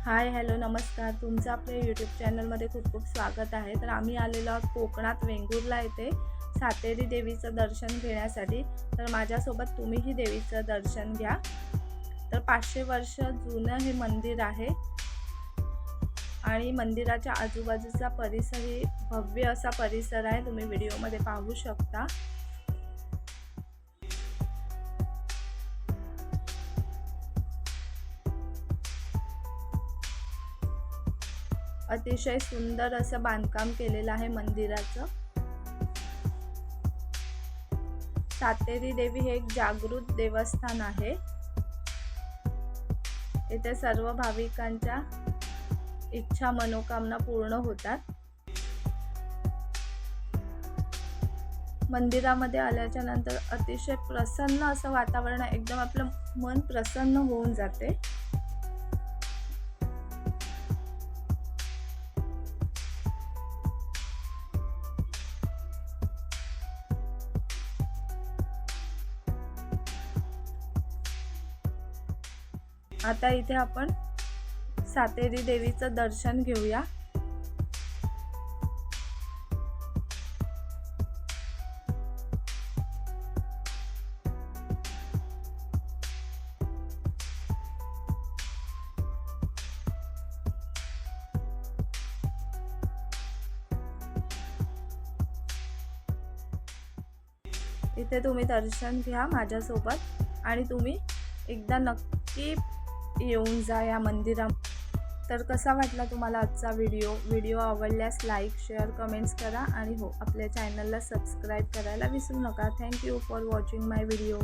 Hi hello नमस्कार, तुमचं आपल्या यूट्यूब चॅनलमध्ये खूप खूप स्वागत आहे। तर आम्ही आलेलो आहोत कोकणात वेंगुर्ला येथे सातेरी देवीचं दर्शन घेण्यासाठी। तर माझ्यासोबत तुम्हीही देवीचं दर्शन घ्या। तर 500 वर्ष जुनं हे मंदिर आहे आणि मंदिराच्या आजूबाजूचा परिसरही भव्य असा परिसर आहे, तुम्ही व्हिडिओमध्ये पाहू शकता। अतिशय सुंदर असं बांधकाम केलेलं आहे मंदिराचं। सातेरी देवी हे एक जागृत देवस्थान आहे। येथे सर्व भाविकांच्या इच्छा मनोकामना पूर्ण होतात। मंदिरामध्ये आल्याच्या नंतर अतिशय प्रसन्न असं वातावरण आहे, एकदम आपलं मन प्रसन्न होऊन जाते। आता इथे आपण सातेरी देवीचं दर्शन घेऊया। इथे तुम्ही दर्शन घ्या माझ्यासोबत आणि तुम्ही एकदा नक्की येऊन जा या मंदिरात। तर कसा वाटला तुम्हाला आजचा व्हिडिओ आवडल्यास लाईक शेअर कमेंट्स करा आणि हो आपल्या चॅनलला सबस्क्राईब करायला विसरू नका। Thank you for watching my video.